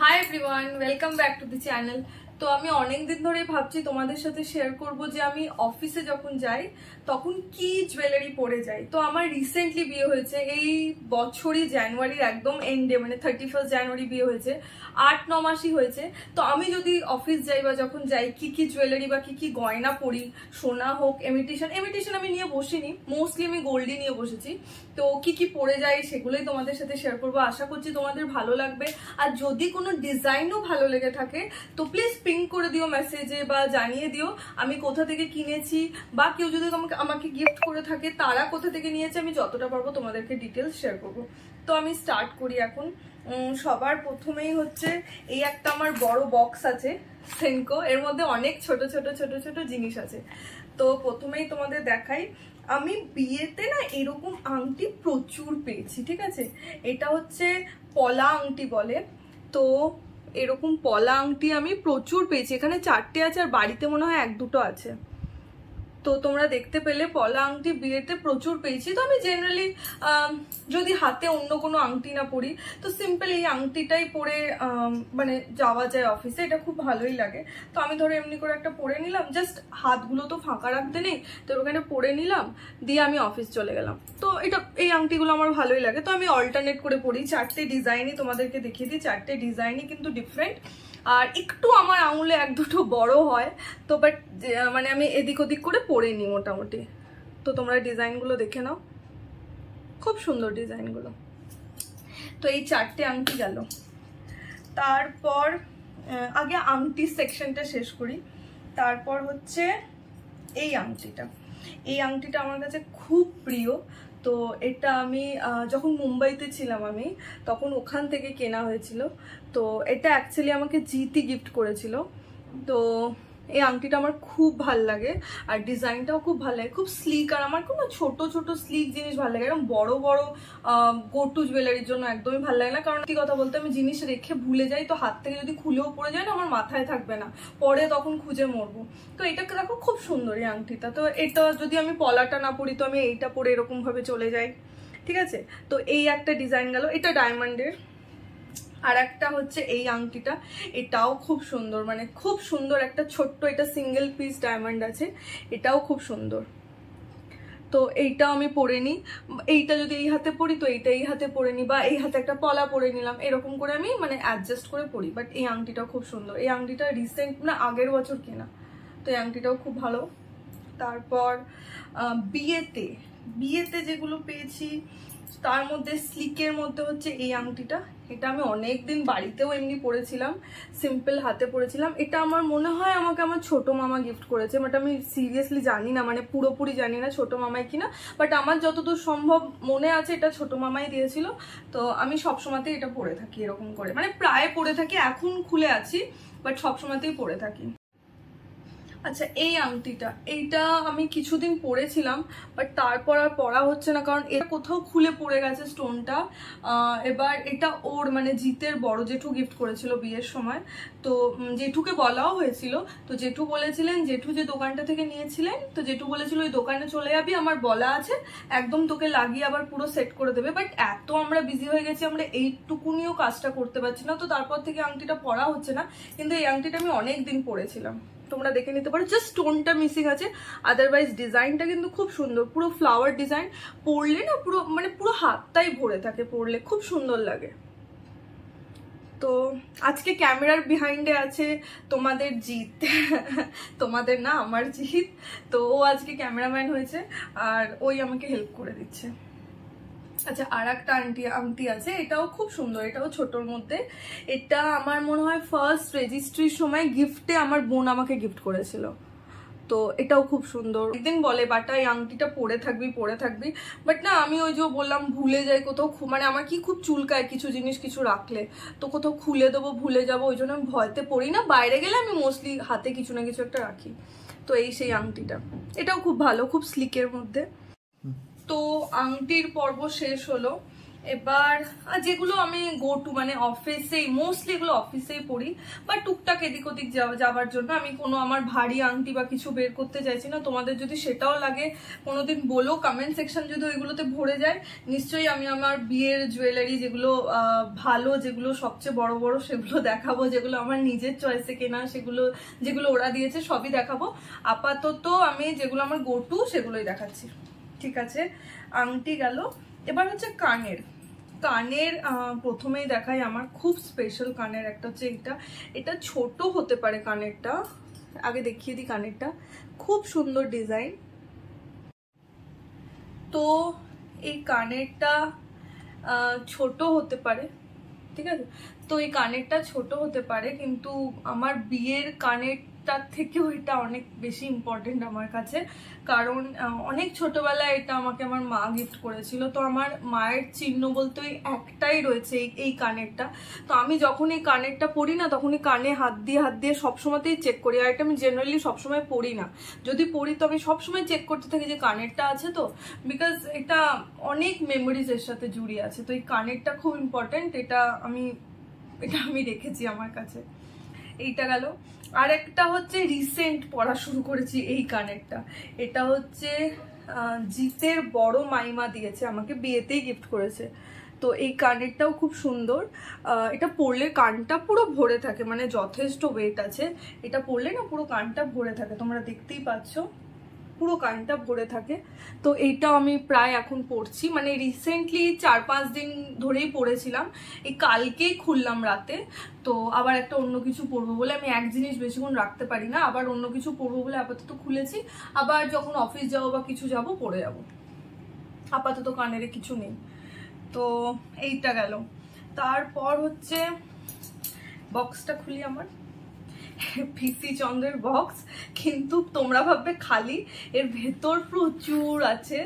Hi everyone, welcome back to the channel. তো আমি অনেক দিন ধরেই ভাবছি তোমাদের সাথে শেয়ার করব যে আমি অফিসে যখন যাই তখন কি জুয়েলারি পরে যাই। তো আমার রিসেন্টলি বিয়ে হয়েছে, এই বছরই জানুয়ারির একদম এন্ডে, মানে 31 জানুয়ারি বিয়ে হয়েছে, 8-9 মাসই হয়েছে। তো আমি যদি অফিস যাই বা যখন যাই কি জুয়েলারি বা কি গয়না পরি, সোনা হোক, ইমিটেশন আমি নিয়ে বসিনি, মোস্টলি আমি গোল্ডই নিয়ে বসেছি। তো কি পরে যাই সেগুলোই তোমাদের সাথে শেয়ার করবো, আশা করছি তোমাদের ভালো লাগবে। আর যদি কোনো ডিজাইনও ভালো লেগে থাকে তো প্লিজ পিং করে দিও মেসেজে বা জানিয়ে দিও আমি কোথা থেকে কিনেছি, বা কেউ যদি আমাকে গিফট করে থাকে তারা কোথা থেকে নিয়েছে, আমি যতটা পারবো তোমাদেরকে ডিটেলস শেয়ার করবো। তো আমি স্টার্ট করি এখন। সবার প্রথমেই হচ্ছে এই একটা আমার বড় বক্স আছে সেনকো, এর মধ্যে অনেক ছোট ছোট জিনিস আছে। তো প্রথমেই তোমাদের দেখাই, আমি বিয়েতে না এরকম আংটি প্রচুর পেয়েছি, ঠিক আছে। এটা হচ্ছে পলা আংটি বলে, তো এরকম পলা আংটি আমি প্রচুর পেয়েছি। এখানে 4টে আছে আর বাড়িতে মনে হয় 1-2টো আছে। তো তোমরা দেখতে পেলে পলা আংটি বিয়েতে প্রচুর পেয়েছি। তো আমি জেনারেলি যদি হাতে অন্য কোনো আংটি না পরি তো সিম্পল এই আংটিটাই পরে মানে যাওয়া যায় অফিসে, এটা খুব ভালোই লাগে। তো আমি ধরো এমনি করে একটা পরে নিলাম, জাস্ট হাতগুলো তো ফাঁকা রাখতে নেই, তো ওখানে পরে নিলাম, দিয়ে আমি অফিস চলে গেলাম। তো এই আংটিগুলো আমার ভালোই লাগে, তো আমি অল্টারনেট করে পরি। 4টে ডিজাইনই তোমাদেরকে দেখিয়ে দিই, 4টে ডিজাইনই কিন্তু ডিফারেন্ট। আর একটু আমার আঙুলে 1-2টো বড় হয়, তো বাট মানে আমি এদিক ওদিক করে পরে নিই মোটামুটি। তো তোমরা ডিজাইনগুলো দেখে নাও, খুব সুন্দর ডিজাইনগুলো। তো এই 4টে আংটি গেল। তারপর আগে আংটির সেকশনটা শেষ করি। তারপর হচ্ছে এই আংটিটা, এই আংটিটা আমার কাছে খুব প্রিয়। তো এটা আমি যখন মুম্বাইতে ছিলাম আমি তখন ওখান থেকে কেনা হয়েছিল। তো এটা অ্যাকচুয়ালি আমাকে জিতি গিফট করেছিল। তো এই আংটিটা আমার খুব ভাল লাগে আর ডিজাইনটাও খুব ভালো লাগে, খুব স্লিক। আর আমার কোনো ছোট স্লিক জিনিস ভালো লাগে, এরকম বড় গো টু জুয়েলারির জন্য একদমই ভালো লাগে না। কারণ কি কথা বলতে, আমি জিনিস রেখে ভুলে যাই, তো হাত থেকে যদি খুলেও পড়ে যায় না আমার মাথায় থাকবে না, পরে তখন খুঁজে মরবো। তো এটাকে দেখো খুব সুন্দর এই আংটিটা। তো এটা যদি আমি পলাটা না পরি তো আমি এইটা পরে এরকম ভাবে চলে যাই, ঠিক আছে। তো এই একটা ডিজাইন গেল, এটা ডায়মন্ডের। আর একটা হচ্ছে এই আংটিটা, এটাও খুব সুন্দর, মানে খুব সুন্দর একটা ছোট্ট, এটা সিঙ্গেল পিস ডায়মন্ড আছে, এটাও খুব সুন্দর। তো এইটাও আমি পরে নিই, এইটা যদি এই হাতে পরি তো এইটা এই হাতে পরে নিই, বা এই হাতে একটা পলা পরে নিলাম, এরকম করে আমি মানে অ্যাডজাস্ট করে পরি। বাট এই আংটিটাও খুব সুন্দর, এই আংটিটা রিসেন্ট না আগের বছর কেনা, তো এই আংটিটাও খুব ভালো। তারপর বিয়েতে যেগুলো পেয়েছি তার মধ্যে স্লিকের মধ্যে হচ্ছে এই আংটিটা, এটা আমি অনেকদিন বাড়িতেও এমনি পরেছিলাম, সিম্পল হাতে পরেছিলাম। এটা আমার মনে হয় আমাকে আমার ছোট মামা গিফট করেছে, বাট আমি সিরিয়াসলি জানি না, মানে পুরোপুরি জানি না ছোট মামাই কিনা, বাট আমার যতদূর সম্ভব মনে আছে এটা ছোট মামাই দিয়েছিল। তো আমি সবসময়তেই এটা পরে থাকি এরকম করে, মানে প্রায় পরে থাকি, এখন খুলে আছি বাট সবসময়তেই পরে থাকি। আচ্ছা, এই আংটিটা, এইটা আমি কিছুদিন পরেছিলাম বাট তারপর আর পরা হচ্ছে না, কারণ এটা কোথাও খুলে পড়ে গেছে স্টোনটা। এবার এটা ওর মানে জিতের বড় জেঠু গিফট করেছিল বিয়ের সময়। তো জেঠুকে বলাও হয়েছিল, তো জেঠু বলেছিলেন, জেঠু যে দোকানটা থেকে নিয়েছিলেন, তো জেঠু বলেছিল ওই দোকানে চলে যাবি, আমার বলা আছে একদম তোকে লাগিয়ে আবার পুরো সেট করে দেবে। বাট এত আমরা বিজি হয়ে গেছি, আমরা এইটুকুনিও কাজটা করতে পারছি না, তো তারপর থেকে আংটিটা পরা হচ্ছে না। কিন্তু এই আংটিটা আমি অনেক দিন পরেছিলাম, তোমরা দেখে নিতে পারো, জাস্ট স্টোনটা মিসিং আছে, আদারওয়াইজ ডিজাইনটা কিন্তু খুব সুন্দর, পুরো ফ্লাওয়ার ডিজাইন। পরলে না পুরো মানে পুরো হাতটাই ভরে থাকে, পরলে খুব সুন্দর লাগে। তো আজকে ক্যামেরার বিহাইন্ডে আছে তোমাদের জিৎ, তোমাদের না আমার জিৎ। তো ও আজকে ক্যামেরাম্যান হয়েছে আর ওই আমাকে হেল্প করে দিচ্ছে। আচ্ছা, আর একটা আংটি আছে, এটাও খুব সুন্দর, এটাও ছোটর মধ্যে। এটা আমার মনে হয় ফার্স্ট রেজিস্ট্রির সময় গিফটে আমার বোন আমাকে গিফট করেছিল। তো এটাও খুব সুন্দর। একদিন বলে বাটা এই আংটিটা পরে থাকবি, বাট না আমি ওই যে বললাম ভুলে যাই কোথাও, মানে আমার কি খুব চুলকায় কিছু জিনিস কিছু রাখলে, তো কোথাও খুলে দেবো ভুলে যাবো, ওই জন্য আমি ভয়তে পড়ি না। বাইরে গেলে আমি মোস্টলি হাতে কিছু না কিছু একটা রাখি। তো এই সেই আংটিটা, এটাও খুব ভালো, খুব স্লিকের মধ্যে। তো আংটির পর্ব শেষ হলো, এবার যেগুলো আমি গো টু মানে অফিসেই, মোস্টলি এগুলো অফিসেই পড়ি, বা টুকটাক এদিক ওদিক যাওয়ার জন্য। আমি কোনো আমার ভারী আংটি বা কিছু বের করতে চাইছি না। তোমাদের যদি সেটাও লাগে কোনোদিন বলো, কমেন্ট সেকশন যদি ওইগুলোতে ভরে যায়, নিশ্চয়ই আমি আমার বিয়ের জুয়েলারি যেগুলো ভালো, যেগুলো সবচেয়ে বড় বড়, সেগুলো দেখাবো। যেগুলো আমার নিজের চয়েসে কেনা, সেগুলো যেগুলো ওরা দিয়েছে সবই দেখাবো। আপাতত আমি যেগুলো আমার গো টু সেগুলোই দেখাচ্ছি, ঠিক আছে? আংটি গেল। এবার হচ্ছে কানের। প্রথমেই দেখাই আমার খুব স্পেশাল কানের একটা হচ্ছে এটা ছোট হতে পারে কানেরটা, আগে দেখিয়ে দিই। কানেরটা খুব সুন্দর ডিজাইন। তো এই কানেরটা ছোট হতে পারে, ঠিক আছে? তো এই কানেরটা ছোট হতে পারে, কিন্তু আমার বিয়ের কানেরটার থেকেও এটা অনেক বেশি ইম্পর্টেন্ট আমার কাছে। কারণ অনেক ছোটবেলায় এটা আমাকে আমার মা গিফট করেছিল। তো আমার মায়ের চিহ্ন বলতে ওই একটাই রয়েছে, এই কানেরটা। তো আমি যখন এই কানেরটা পরি না, তখনই কানে হাত দিয়ে সবসময়তেই চেক করি। আর এটা আমি জেনারেলি সবসময় পরি না, যদি পরি তো আমি সবসময় চেক করতে থাকি যে কানেরটা আছে তো, বিকজ এটা অনেক মেমোরিজ এর সাথে জুড়ে আছে। তো এই কানেরটা খুব ইম্পর্টেন্ট, এটা আমি রেখেছি আমার কাছে। এইটা গেল। আর একটা হচ্ছে রিসেন্ট পড়া শুরু করেছি এই কানেরটা। এটা হচ্ছে জিতের বড় মাইমা দিয়েছে আমাকে, বিয়েতেই গিফট করেছে। তো এই কানেরটাও খুব সুন্দর। এটা পরলে কানটা পুরো ভরে থাকে, মানে যথেষ্ট ওয়েট আছে। এটা পরলে না পুরো কানটা ভরে থাকে, তোমরা দেখতেই পাচ্ছ পুরো কানটা ভরে থাকে। তো এইটাও আমি প্রায় এখন পরছি, মানে রিসেন্টলি 4-5 দিন ধরেই পরেছিলাম। এই কালকেই খুললাম রাতে। তো আবার একটা অন্য কিছু পরবো বলে, আমি এক জিনিস বেশিক্ষণ রাখতে পারি না, আবার অন্য কিছু পরবো বলে আপাতত খুলেছি। আবার যখন অফিস যাবো বা কিছু যাবো পরে যাবো, আপাতত কানের কিছু নেই। তো এইটা গেল। তারপর হচ্ছে বক্সটা খুলি, আমার পিসি চন্দ্রের বক্স, কিন্তু তোমরা ভাববে খালি, এর ভেতর প্রচুর আছে,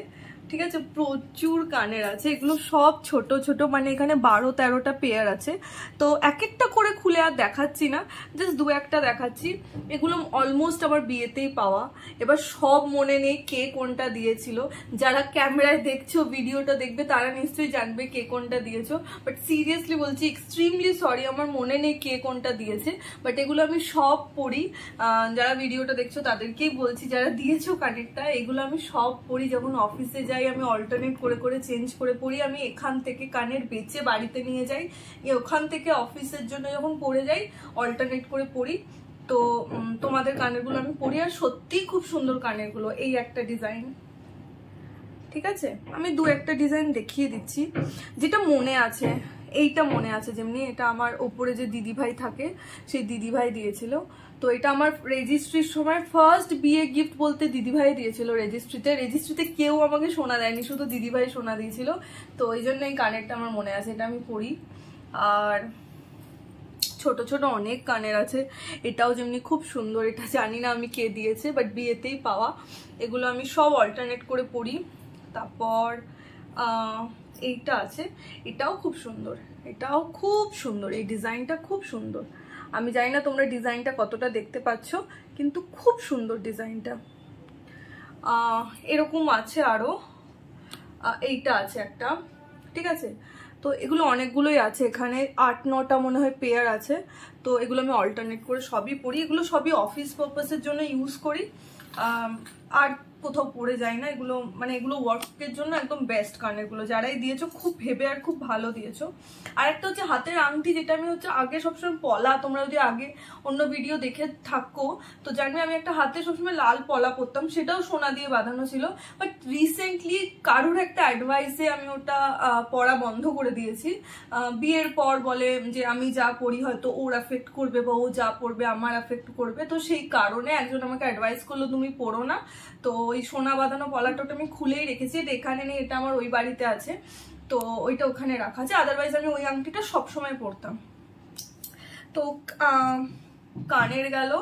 ঠিক আছে? প্রচুর কানের আছে। এগুলো সব ছোট ছোট, মানে এখানে 12-13টা পেয়ার আছে। তো এক একটা করে খুলে আর দেখাচ্ছি না, জাস্ট 2-1টা দেখাচ্ছি। এগুলো অলমোস্ট আমার বিয়েতেই পাওয়া। এবার সব মনে নেই কে কোনটা দিয়েছিল। যারা ক্যামেরায় দেখছো, ভিডিওটা দেখবে, তারা নিশ্চয়ই জানবে কে কোনটা দিয়েছো। বাট সিরিয়াসলি বলছি, এক্সট্রিমলি সরি, আমার মনে নেই কে কোনটা দিয়েছে। বাট এগুলো আমি সব পরি। যারা ভিডিওটা দেখছো তাদেরকেই বলছি, যারা দিয়েছো কানেরটা, এগুলো আমি সব পরি। যখন অফিসে যাই আমি অল্টারনেট করে করে চেঞ্জ করে পরি। আমি এখান থেকে কানের বেচে বাড়িতে নিয়ে যাই, ওখান থেকে অফিসের জন্য যখন পরে যাই অল্টারনেট করে পরি। তো তোমাদের কানেরগুলো আমি পরি, আর সত্যিই খুব সুন্দর কানেরগুলো। এই একটা ডিজাইন, ঠিক আছে? আমি 2-1টা ডিজাইন দেখিয়ে দিচ্ছি যেটা মনে আছে। এইটা মনে আছে, যেমনি এটা আমার ওপরে যে দিদিভাই থাকে, সেই দিদিভাই দিয়েছিল। তো এটা আমার রেজিস্ট্রির সময় ফার্স্ট বিয়ে গিফট বলতে দিদিভাই দিয়েছিল। রেজিস্ট্রিতে কেউ আমাকে সোনা দেয়নি, শুধু দিদিভাই সোনা দিয়েছিল। তো ওই জন্য এই কানেরটা আমার মনে আছে, এটা আমি পরি। আর ছোট ছোট অনেক কানের আছে। এটাও যেমনি খুব সুন্দর, এটা জানি না আমি কে দিয়েছে, বাট বিয়েতেই পাওয়া। এগুলো আমি সব অল্টারনেট করে পরি। তারপর এইটা আছে, এটাও খুব সুন্দর, এটাও খুব সুন্দর। এই ডিজাইনটা খুব সুন্দর। আমি জানি না তোমরা ডিজাইনটা কতটা দেখতে পাচ্ছ, কিন্তু খুব সুন্দর ডিজাইনটা। এরকম আছে আরো, এইটা আছে একটা, ঠিক আছে? তো এগুলো অনেকগুলোই আছে, এখানে 8-9টা মনে হয় পেয়ার আছে। তো এগুলো আমি অল্টারনেট করে সবই পরি। এগুলো সবই অফিস পারপাসের জন্য ইউজ করি, আর কোথাও পরে যায় না এগুলো। মানে এগুলো ওয়ার্কের জন্য একদম বেস্ট কানেরগুলো। যারাই দিয়েছো খুব ভেবে আর খুব ভালো দিয়েছো। আর একটা হচ্ছে হাতের আংটি, যেটা আমি হচ্ছে আগে সবসময় পলা, তোমরা যদি আগে অন্য ভিডিও দেখে থাকো তো জানবে আমি একটা হাতে সবসময় লাল পলা পরতাম, সেটাও সোনা দিয়ে বাঁধানো ছিল। বাট রিসেন্টলি কারুর একটা অ্যাডভাইসে আমি ওটা পরা বন্ধ করে দিয়েছি। বিয়ের পর বলে যে আমি যা পরি হয়তো ওর এফেক্ট করবে, বা ও যা পরবে আমার এফেক্ট করবে। তো সেই কারণে একজন আমাকে অ্যাডভাইস করলো তুমি পরো না। তো ওই সোনা বাঁধানো পলাটা আমি খুলেই রেখেছি, এটা এখানে নেই, এটা আমার ওই বাড়িতে আছে। তো ওইটা ওখানে রাখা আছে, আদারওয়াইজ আমি ওই আংটিটা সবসময় পরতাম। তো কানের গেল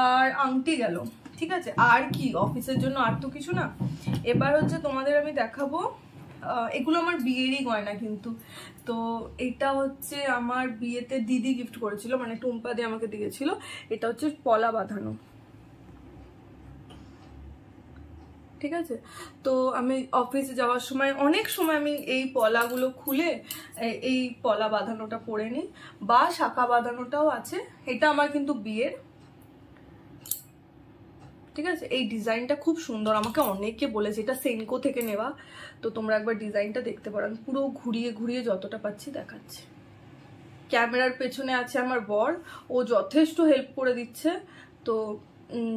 আর আংটি গেল, ঠিক আছে? আর কি অফিসের জন্য, আর তো কিছু না। এবার হচ্ছে তোমাদের আমি দেখাবো, এগুলো আমার বিয়েরই গয়না কিন্তু। তো এটা হচ্ছে আমার বিয়েতে দিদি গিফট করেছিল, মানে টুম্পা দিয়ে আমাকে দিয়েছিল। এটা হচ্ছে পলা বাঁধানো, ঠিক আছে। তো আমি অফিসে যাওয়ার সময় অনেক সময় আমি এই পলাগুলো খুলে এই পলা বাঁধানোটা পরে নিই, বা শাখা বাঁধানোটাও আছে। এটা আমার কিন্তু বিয়ের, ঠিক আছে। এই ডিজাইনটা খুব সুন্দর, আমাকে অনেকে বলেছে এটা সেনকো থেকে নেওয়া। তো তোমরা একবার ডিজাইনটা দেখতে পারো, আমি পুরো ঘুরিয়ে ঘুরিয়ে যতটা পাচ্ছি দেখাচ্ছি। ক্যামেরার পেছনে আছে আমার বর, ও যথেষ্ট হেল্প করে দিচ্ছে। তো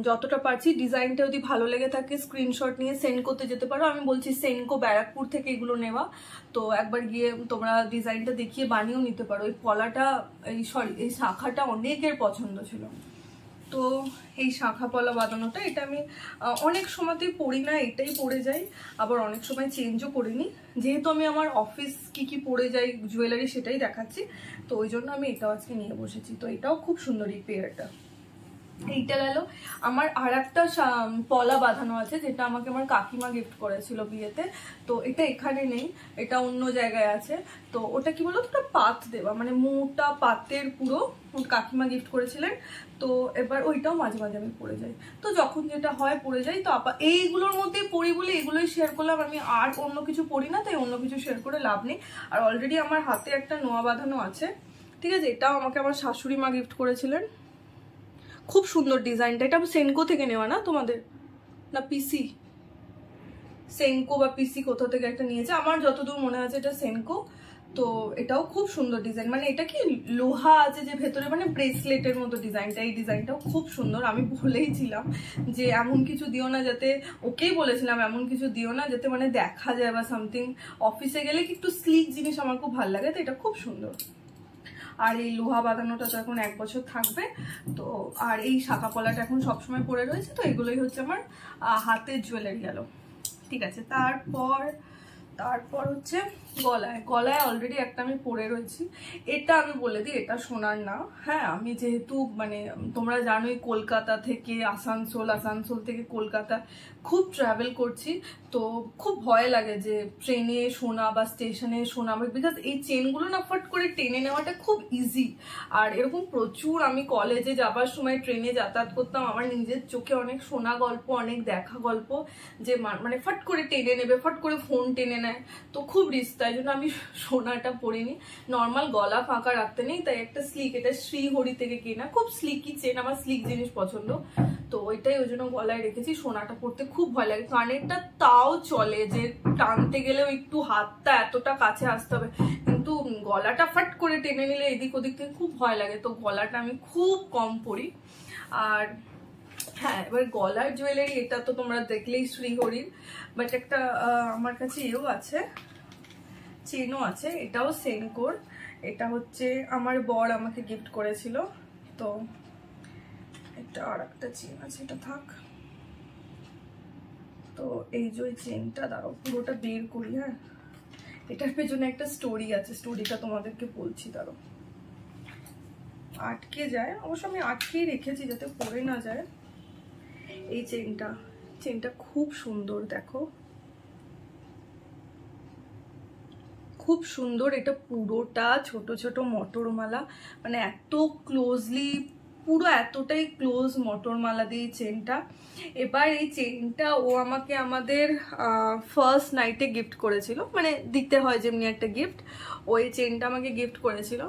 যতটা পারছি, ডিজাইনটা যদি ভালো লেগে থাকে স্ক্রিনশট নিয়ে সেন্ড করতে যেতে পারো। আমি বলছি সেনকো ব্যারাকপুর থেকে এগুলো নেওয়া, তো একবার গিয়ে তোমরা ডিজাইনটা দেখিয়ে বানিয়েও নিতে পারো। এই পলাটা এই শাখাটা অনেকের পছন্দ ছিল। তো এই শাখা পলা বাঁধানোটা এটা আমি অনেক সময়তেই পরি না, এটাই পরে যাই, আবার অনেক সময় চেঞ্জও করিনি। যেহেতু আমি আমার অফিস কি পরে যাই জুয়েলারি সেটাই দেখাচ্ছি, তো ওই জন্য আমি এটাও আজকে নিয়ে বসেছি। তো এটাও খুব সুন্দর এই পেয়ারটা। এইটা গেল। আমার আর একটা পলা বাঁধানো আছে, যেটা আমাকে আমার কাকিমা গিফট করেছিল বিয়েতে। তো এটা এখানে নেই, এটা অন্য জায়গায় আছে। তো ওটা কি বলতো, ওটা পাত দেওয়া, মানে মোটা পাতের পুরো কাকিমা গিফট করেছিলেন। তো এবার ওইটাও মাঝে মাঝে আমি পরে যাই, তো যখন যেটা হয় পরে যাই। তো এইগুলোর মধ্যেই পরি বলে এগুলোই শেয়ার করলাম, আমি আর অন্য কিছু পরি না, তাই অন্য কিছু শেয়ার করে লাভ নেই। আর অলরেডি আমার হাতে একটা নোয়া বাঁধানো আছে, ঠিক আছে। এটাও আমাকে আমার শাশুড়ি মা গিফট করেছিলেন, খুব সুন্দর ডিজাইনটা। এটা সেনকো থেকে নেওয়া না তোমাদের, না পিসি, সেনকো বা পিসি কোথা থেকে একটা নিয়েছে, আমার যতদূর মনে আছে এটা সেনকো। তো এটাও খুব সুন্দর ডিজাইন, মানে এটা কি লোহা আছে যে ভেতরে, মানে ব্রেসলেটের মতো ডিজাইনটা। এই ডিজাইনটাও খুব সুন্দর। আমি বলেইছিলাম যে এমন কিছু দিও না যাতে, ওকেই বলেছিলাম এমন কিছু দিও না যাতে মানে দেখা যায় বা সামথিং। অফিসে গেলে কি একটু স্লিক জিনিস আমার খুব ভালো লাগে, তো এটা খুব সুন্দর। আর এই লোহা বাঁধানোটা তো এখন 1 বছর থাকবে। তো আর এই শাখা পলাটা এখন সবসময় পরে রয়েছে। তো এগুলোই হচ্ছে আমার হাতের জুয়েলারি গেল, ঠিক আছে। তারপর হচ্ছে গলায় অলরেডি একটা আমি পরে রয়েছি। এটা আমি বলে দিই, এটা সোনার না। হ্যাঁ, আমি যেহেতু মানে তোমরা জানোই কলকাতা থেকে আসানসোল থেকে কলকাতা খুব ট্রাভেল করছি, তো খুব ভয় লাগে যে ট্রেনে শোনা বা স্টেশনে শোনা, বিকজ এই চেনগুলো না ফট করে টেনে নেওয়াটা খুব ইজি। আর এরকম প্রচুর আমি কলেজে যাবার সময় ট্রেনে যাতায়াত করতাম, আমার নিজের চোখে অনেক শোনা গল্প, অনেক দেখা গল্প, যে মানে ফট করে টেনে নেবে, ফট করে ফোন টেনে নেয়, তো খুব রিস্ক। তাই জন্য আমি সোনাটা পরিনি, নর্মাল গলা ফাঁকা রাখতে নেই, তাই একটা স্লিক, এটা শ্রীহরি থেকে কেনা, খুব স্লিকি চেন, আমার স্লিক জিনিস পছন্দ, তো ওইটাই ওই জন্য গলায় রেখেছি। সোনাটা পরতে খুব ভয় লাগে, কানেরটা তাও চলে, যে টানতে গেলেও একটু হাতটা এতটা কাছে আসতে হবে, কিন্তু গলাটা ফাট করে টেনে নিলে এদিক ওদিক থেকে খুব ভয় লাগে, তো গলাটা আমি খুব কম পরি। আর হ্যাঁ, এবার গলার জুয়েলারি এটা তো তোমরা দেখলেই শ্রীহরির, বাট একটা আমার কাছে এও আছে, চেনও আছে, এটাও সেনকোর। এটা হচ্ছে আমার বর আমাকে গিফট করেছিল। তো এটা আর একটা চেন আছে, এটা থাক। তো এই যে চেনটা, দাঁড়াও পুরোটা বের করি। হ্যাঁ, এটার পেছনে একটা স্টোরি আছে, স্টোরিটা তোমাদেরকে বলছি, দাঁড়াও। আটকে যায়, অবশ্য আমি আটকেই রেখেছি যাতে পড়ে না যায়। এই চেনটা খুব সুন্দর, দেখো খুব সুন্দর। এটা পুরোটা ছোট ছোট মটরমালা, মানে এত ক্লোজলি, পুরো এতটাই ক্লোজ মটরমালা দিয়ে চেনটা। এবার এই চেনটা ও আমাকে আমাদের ফার্স্ট নাইটে গিফট করেছিল, মানে দিতে হয় যেমনি একটা গিফট, ওই চেনটা আমাকে গিফট করেছিল।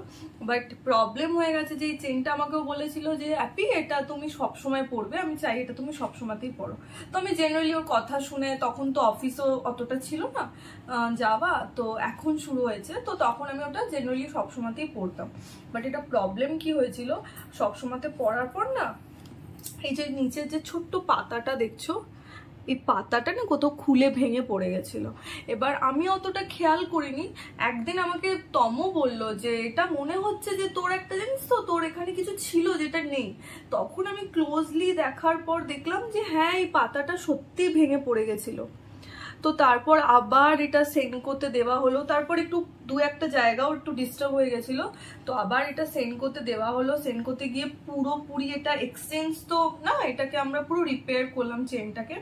বাট প্রবলেম হয়ে গেছে যে এই চেনটা আমাকেও বলেছিল যে অ্যাপি এটা তুমি সবসময় পরবে, আমি চাই এটা তুমি সবসময়তেই পরো। তো আমি জেনারেলি ওর কথা শুনে, তখন তো অফিসও অতটা ছিল না যাওয়া, তো এখন শুরু হয়েছে, তো তখন আমি ওটা জেনারেলি সবসময়তেই পরতাম। বাট এটা প্রবলেম কি হয়েছিল, সবসময়তে পরার পর না, এই যে নিচের যে ছোট্ট পাতাটা দেখছো, এই পাতাটা না কোথাও খুলে ভেঙে পড়ে গেছিল। এবার আমি অতটা খেয়াল করিনি, একদিন আমাকে তমো বলল যে এটা মনে হচ্ছে যে তোর একটা জিনিস, তো তোর এখানে কিছু ছিল যেটা নেই। তখন আমি ক্লোজলি দেখার পর দেখলাম যে হ্যাঁ, এই পাতাটা সত্যি ভেঙে পড়ে গেছিল। তো তারপর আবার এটা সেনকোতে দেওয়া হলো, তারপর একটু 2-1 জায়গাও একটু ডিস্টার্ব হয়ে গেছিল, তো আবার এটা সেনকোতে দেওয়া হলো। সেনকোতে গিয়ে পুরোপুরি এটা এক্সচেঞ্জ তো না, এটাকে আমরা পুরো রিপেয়ার করলাম চেনটাকে।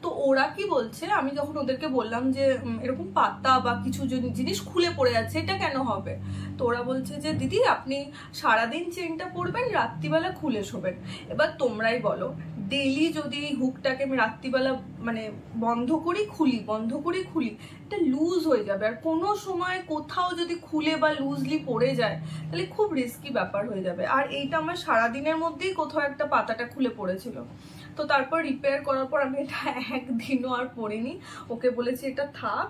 তো ওরা কি বলছে, আমি যখন ওদেরকে বললাম যে এরকম পাতা বা কিছু জিনিস খুলে পড়ে যাচ্ছে, এটা কেন হবে, তো ওরা বলছে যে দিদি আপনি সারাদিন চেনটা পরবেন, রাত্রিবেলা খুলে শোবেন। এবার তোমরাই বলো, ডেইলি যদি হুকটাকে আমি রাত্রিবেলা মানে বন্ধ করি খুলি এটা লুজ হয়ে যাবে। আর কোনো সময় কোথাও যদি খুলে বা লুজলি পড়ে যায় তাহলে খুব রিস্কি ব্যাপার হয়ে যাবে। আর এইটা আমার সারাদিনের মধ্যেই কোথাও একটা পাতাটা খুলে পড়েছিল, তো তারপর রিপেয়ার করার পর আমি এটা একদিনও আর পরিনি। ওকে বলেছি এটা থাক,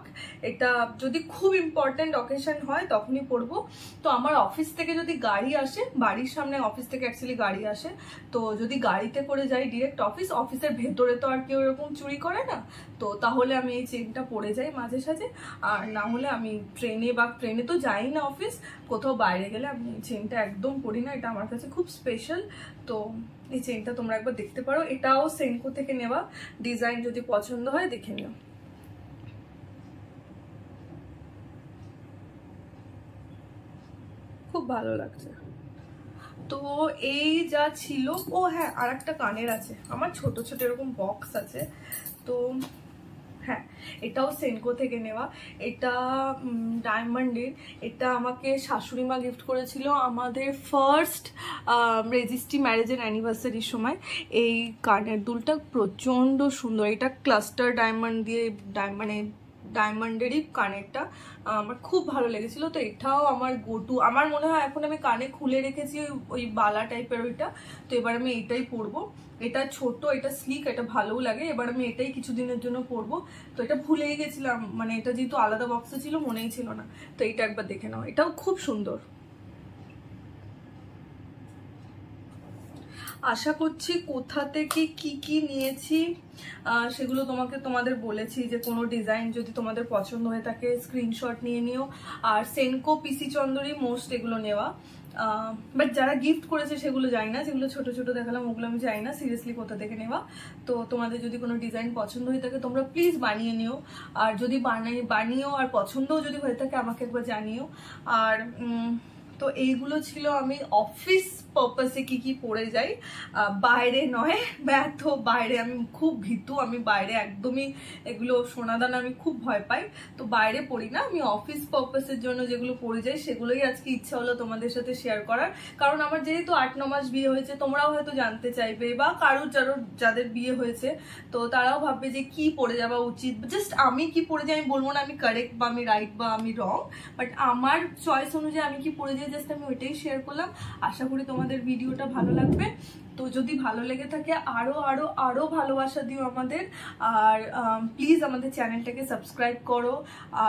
এটা যদি খুব ইম্পর্টেন্ট অকেশন হয় তখনই পরবো। তো আমার অফিস থেকে যদি গাড়ি আসে, বাড়ির সামনে অফিস থেকে অ্যাকচুয়ালি গাড়ি আসে, তো যদি গাড়িতে করে যাই ডিরেক্ট অফিসের ভেতরে তো আর কেউ এরকম চুরি করে না, তো তাহলে আমি এই চেনটা পরে যাই মাঝে সাঝে। আর না হলে আমি ট্রেনে তো যাই না অফিস, কোথাও বাইরে গেলে আমি চেনটা একদম পরি না, এটা আমার কাছে খুব স্পেশাল। তো এই চেনটা তোমরা একবার দেখতে পারো, এটাও সেনকো থেকে নেওয়া, ডিজাইন যদি পছন্দ হয় দেখে নিও। খুব ভালো লাগছে। তো এই যা ছিল। ও হ্যাঁ, আর একটা কানের আছে আমার, ছোট ছোট এরকম বক্স আছে। তো হ্যাঁ, এটাও সেনকো থেকে নেওয়া, এটা ডায়মন্ডের। এটা আমাকে শাশুড়ি মা গিফট করেছিল আমাদের ফার্স্ট রেজিস্ট্রি ম্যারেজের অ্যানিভার্সারির সময়। এই কানের দুলটা প্রচণ্ড সুন্দর, এটা ক্লাস্টার ডায়মন্ড দিয়ে মানে ডায়মন্ডেরই কানেরটা আমার খুব ভালো লেগেছিল। তো এটাও আমার গোটু, আমার মনে হয় এখন আমি কানে খুলে রেখেছি ওই বালা টাইপের ওইটা, তো এবার আমি এইটাই পরবো। এটা ছোট, এটা স্লিক, এটা ভালোও লাগে, এবার আমি এটাই কিছুদিনের জন্য পরবো। তো এটা ভুলেই গেছিলাম, মানে এটা যেহেতু আলাদা বক্সে ছিল মনেই ছিল না, তো এইটা একবার দেখে নাও, এটাও খুব সুন্দর। আশা করছি কোথা থেকে কি কি নিয়েছি সেগুলো তোমাদের বলেছি, যে কোনো ডিজাইন যদি তোমাদের পছন্দ হয়ে থাকে স্ক্রিনশট নিয়ে নিও। আর সেনকো, পিসি চন্দরি মোস্ট এগুলো নেওয়া, বাট যারা গিফট করেছে সেগুলো জানি না, যেগুলো ছোট ছোট দেখালাম ওগুলো আমি জানি না সিরিয়াসলি কোথা থেকে নেওয়া। তো তোমাদের যদি কোনো ডিজাইন পছন্দ হয়ে থাকে তোমরা প্লিজ বানিয়ে নিও, আর যদি বানিয়েও আর পছন্দও যদি হয়ে থাকে আমাকে একবার জানিও। আর তো এইগুলো ছিল আমি অফিস পারপাসে কি কি পরে যাই, বাইরে নয়। এত বাইরে আমি খুব ভীতু, আমি বাইরে একদমই এগুলো সোনাদানা আমি খুব ভয় পাই, তো বাইরে পরি না। আমি অফিস পারপাসের জন্য যেগুলো পরে যাই সেগুলোই আজকে ইচ্ছা হলো তোমাদের সাথে শেয়ার করার। কারণ আমার যেহেতু 8-9 মাস বিয়ে হয়েছে, তোমরাও হয়তো জানতে চাইবে, বা যাদের বিয়ে হয়েছে তো তারাও ভাববে যে কি পরে যাওয়া উচিত। জাস্ট আমি কি পরে যাই আমি বলবো না আমি কারেক্ট বা আমি রাইট বা আমি রং, বাট আমার চয়েস অনুযায়ী আমি কি পরে যাই জাস্ট আমি ওইটাই শেয়ার করলাম। আশা করি তোমাদের ভিডিওটা ভালো লাগবে। তো যদি ভালো লেগে থাকে আরো আরো আরো ভালোবাসা দিও আমাদের, আর প্লিজ আমাদের চ্যানেলটাকে সাবস্ক্রাইব করো,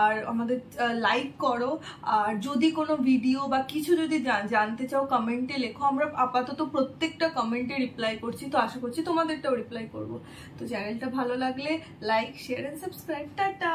আর আমাদের লাইক করো। আর যদি কোনো ভিডিও বা কিছু যদি জানতে চাও কমেন্টে লেখো, আমরা আপাতত প্রত্যেকটা কমেন্টে রিপ্লাই করছি, তো আশা করছি তোমাদেরটাও রিপ্লাই করবো। তো চ্যানেলটা ভালো লাগলে like, share and subscribe. Tata.